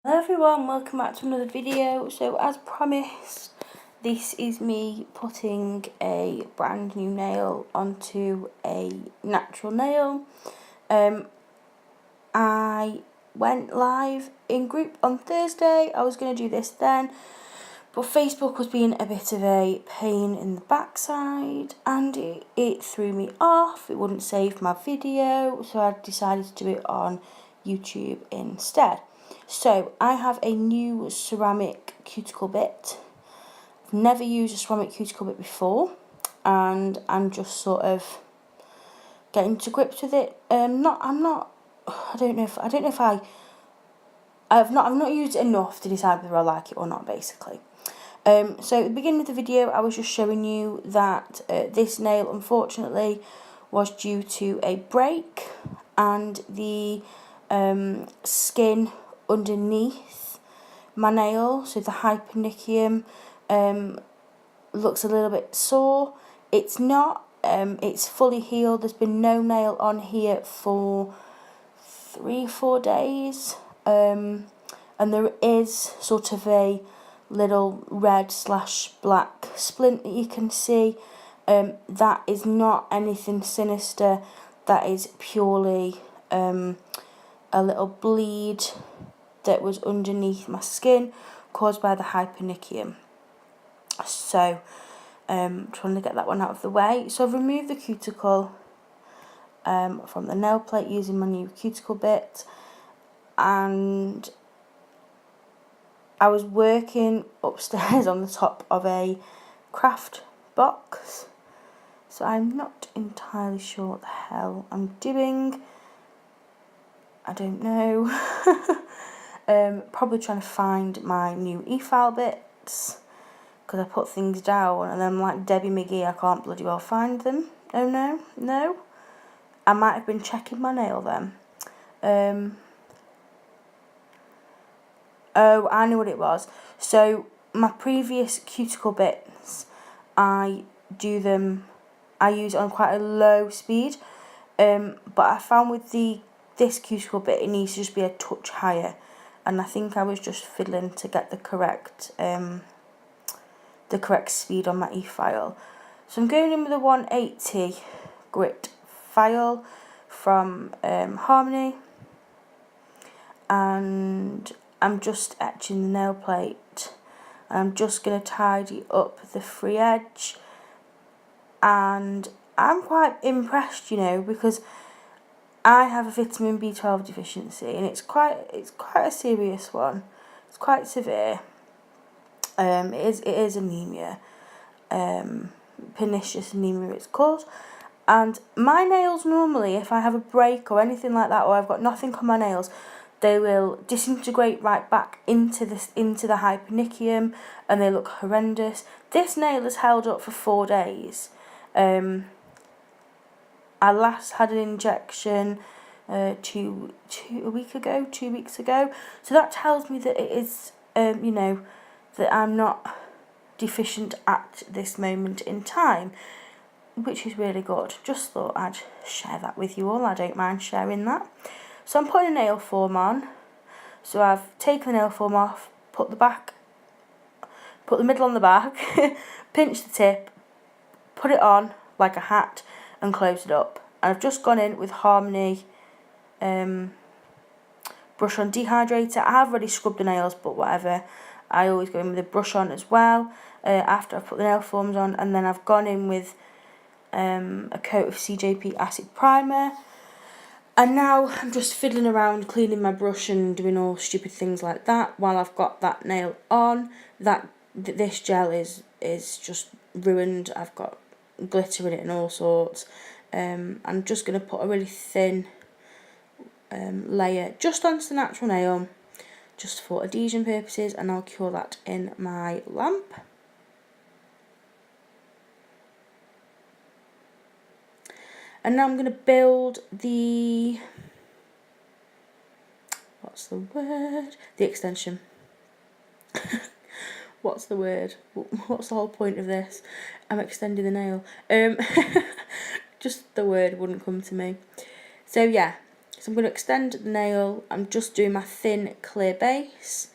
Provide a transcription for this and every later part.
Hello everyone, welcome back to another video. So as promised, this is me putting a brand new nail onto a natural nail. I went live in group on Thursday. I was going to do this then, but Facebook was being a bit of a pain in the backside and it threw me off. It wouldn't save my video, so I decided to do it on YouTube instead. So I have a new ceramic cuticle bit. I've never used a ceramic cuticle bit before, and I'm just sort of getting to grips with it. I've not used it enough to decide whether I like it or not, basically. So at the beginning of the video, I was just showing you that this nail, unfortunately, was due to a break, and the skin underneath my nail, so the hypernicum, looks a little bit sore. It's not. It's fully healed. There's been no nail on here for 3-4 days, and there is sort of a little red/black splint that you can see. That is not anything sinister. That is purely a little bleed that was underneath my skin caused by the hypernicum. So trying to get that one out of the way. So I've removed the cuticle from the nail plate using my new cuticle bit, and I was working upstairs on the top of a craft box, so I'm not entirely sure what the hell I'm doing. I don't know. Probably trying to find my new e-file bits, because I put things down and then I'm like Debbie McGee, I can't bloody well find them. Oh no. I might have been checking my nail then. Oh, I knew what it was. So my previous cuticle bits, I use it on quite a low speed. But I found with this cuticle bit, it needs to just be a touch higher, and I think I was just fiddling to get the correct speed on my e-file. So I'm going in with a 180 grit file from Harmony, and I'm just etching the nail plate, and I'm just going to tidy up the free edge, and I'm quite impressed, because I have a vitamin B12 deficiency, and it's quite a serious one. It's quite severe. It is anemia, pernicious anemia it's called. And my nails normally, if I have a break or anything like that, or I've got nothing on my nails, they will disintegrate right back into the hypernicum, and they look horrendous. This nail has held up for 4 days. I last had an injection 2 weeks ago, so that tells me that it is, that I'm not deficient at this moment in time, which is really good. Just thought I'd share that with you all. I don't mind sharing that. So I'm putting a nail form on. So I've taken the nail form off, put the middle on the back, pinch the tip, put it on like a hat, and close it up. And I've just gone in with Harmony brush on dehydrator. I have already scrubbed the nails, but whatever. I always go in with a brush on as well after I've put the nail forms on, and then I've gone in with a coat of CJP acid primer. And now I'm just fiddling around, cleaning my brush and doing all stupid things like that while I've got that nail on. This gel is just ruined. I've got glitter in it and all sorts. I'm just going to put a really thin layer just onto the natural nail, just for adhesion purposes, and I'll cure that in my lamp. And now I'm going to build the extension. What's the word? What's the whole point of this? I'm extending the nail. Just the word wouldn't come to me. So yeah, So I'm going to extend the nail. I'm just doing my thin clear base,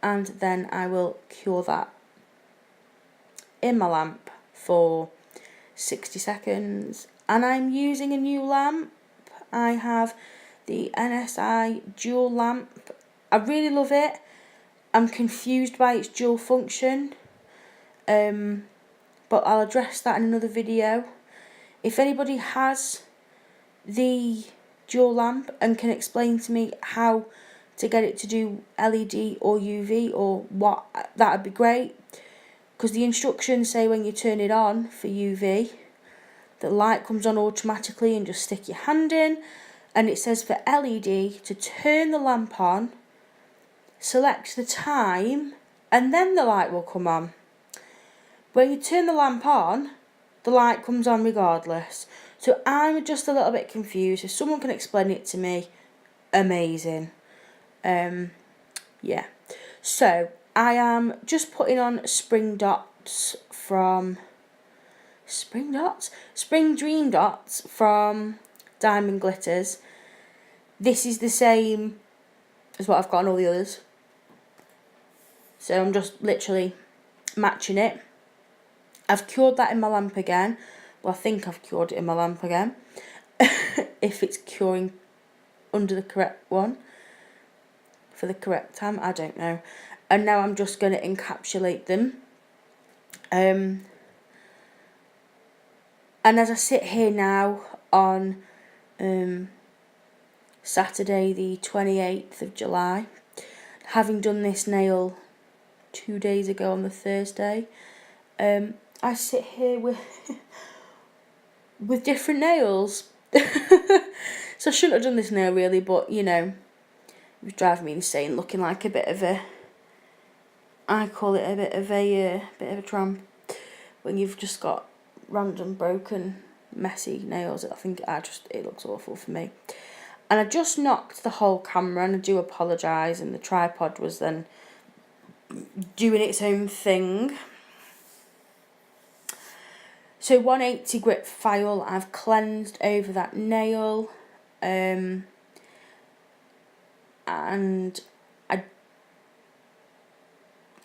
and then I will cure that in my lamp for 60 seconds. And I'm using a new lamp. I have the NSI dual lamp. I really love it. I'm confused by its dual function, but I'll address that in another video. If anybody has the dual lamp and can explain to me how to get it to do LED or UV or what, that would be great, because the instructions say when you turn it on for UV, the light comes on automatically and just stick your hand in, and it says for LED to turn the lamp on, select the time, and then the light will come on. When you turn the lamp on, the light comes on regardless. So I'm just a little bit confused. If someone can explain it to me, amazing. Yeah. So I am just putting on Spring Dream Dots from Diamond Glitters. This is the same as what I've got on all the others. So I'm just literally matching it. I've cured that in my lamp again. Well, I think I've cured it in my lamp again. If it's curing under the correct one for the correct time, I don't know. And now I'm just going to encapsulate them. And as I sit here now on Saturday the 28th of July, having done this nail 2 days ago on the Thursday, I sit here with different nails. So I shouldn't have done this nail really, but you know, it was driving me insane, looking like a bit of a, I call it a bit of a tramp, when you've just got random broken messy nails. I think it looks awful for me. And I just knocked the whole camera, and I do apologise, and the tripod was then doing its own thing. So 180 grit file, I've cleansed over that nail, and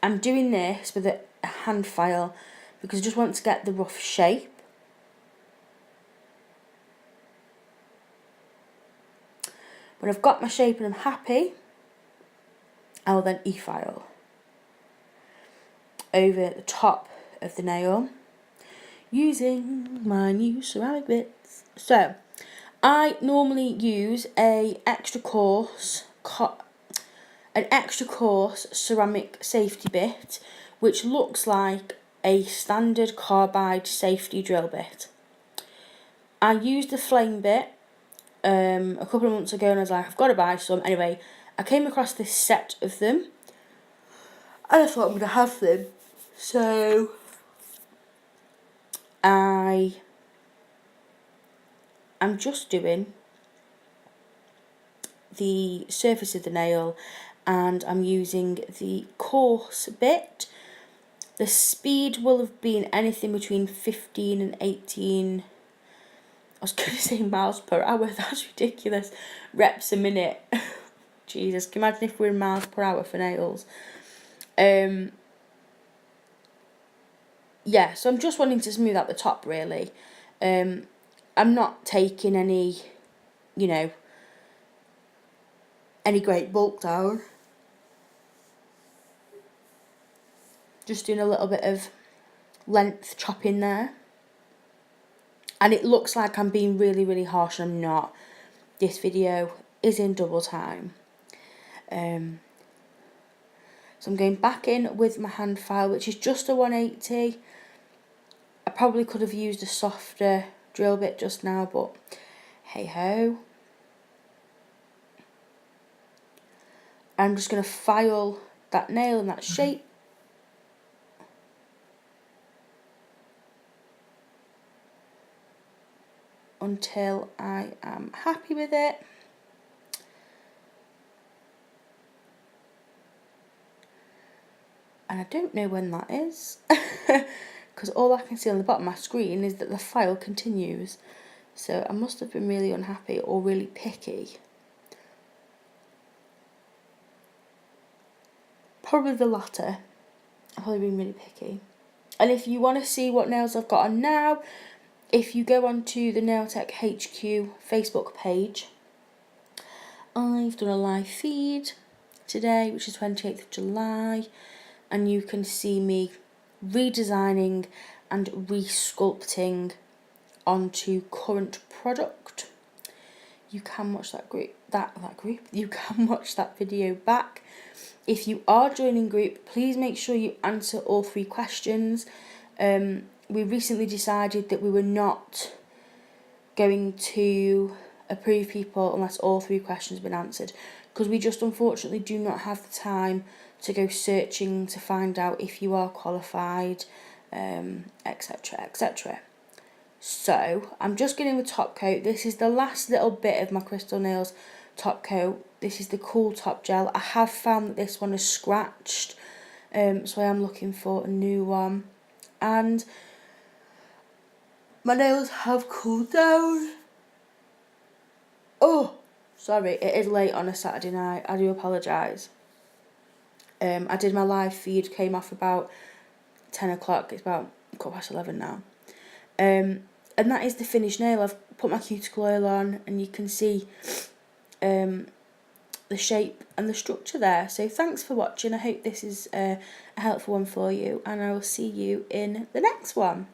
I'm doing this with a hand file because I just want to get the rough shape. When I've got my shape and I'm happy, I will then e-file over the top of the nail using my new ceramic bits. So I normally use an extra coarse ceramic safety bit, which looks like a standard carbide safety drill bit. I used the flame bit a couple of months ago, and I was like, I've got to buy some. Anyway, I came across this set of them, and I thought I'm going to have them. So I'm just doing the surface of the nail, and I'm using the coarse bit. The speed will have been anything between 15 and 18, I was going to say miles per hour, that's ridiculous, reps a minute. Jesus, can you imagine if we're in miles per hour for nails? Yeah, so I'm just wanting to smooth out the top really. I'm not taking any, you know, any great bulk down. Just doing a little bit of length chopping there. And it looks like I'm being really, really harsh, and I'm not. This video is in double time. So I'm going back in with my hand file, which is just a 180. I probably could have used a softer drill bit just now, but hey ho. I'm just going to file that nail in that shape. Until I am happy with it. And I don't know when that is, because all I can see on the bottom of my screen is that the file continues. So I must have been really unhappy or really picky. Probably the latter. I've probably been really picky. And if you want to see what nails I've got on now, if you go onto the Nail Tech HQ Facebook page, I've done a live feed today, which is 28th of July, and you can see me redesigning and resculpting onto current product. You can watch that group. You can watch that video back. If you are joining group, please make sure you answer all 3 questions. We recently decided that we were not going to approve people unless all 3 questions have been answered, because we just unfortunately do not have the time to go searching to find out if you are qualified, etc, etc. So I'm just getting the top coat. This is the last little bit of my Crystal Nails top coat. This is the Cool Top Gel. I have found that this one is scratched, so I am looking for a new one. And my nails have cooled down. Oh, sorry, it is late on a Saturday night. I do apologise. I did my live feed, came off about 10 o'clock. It's about 11:15 now. And that is the finished nail. I've put my cuticle oil on, and you can see the shape and the structure there. So thanks for watching. I hope this is a helpful one for you, and I will see you in the next one.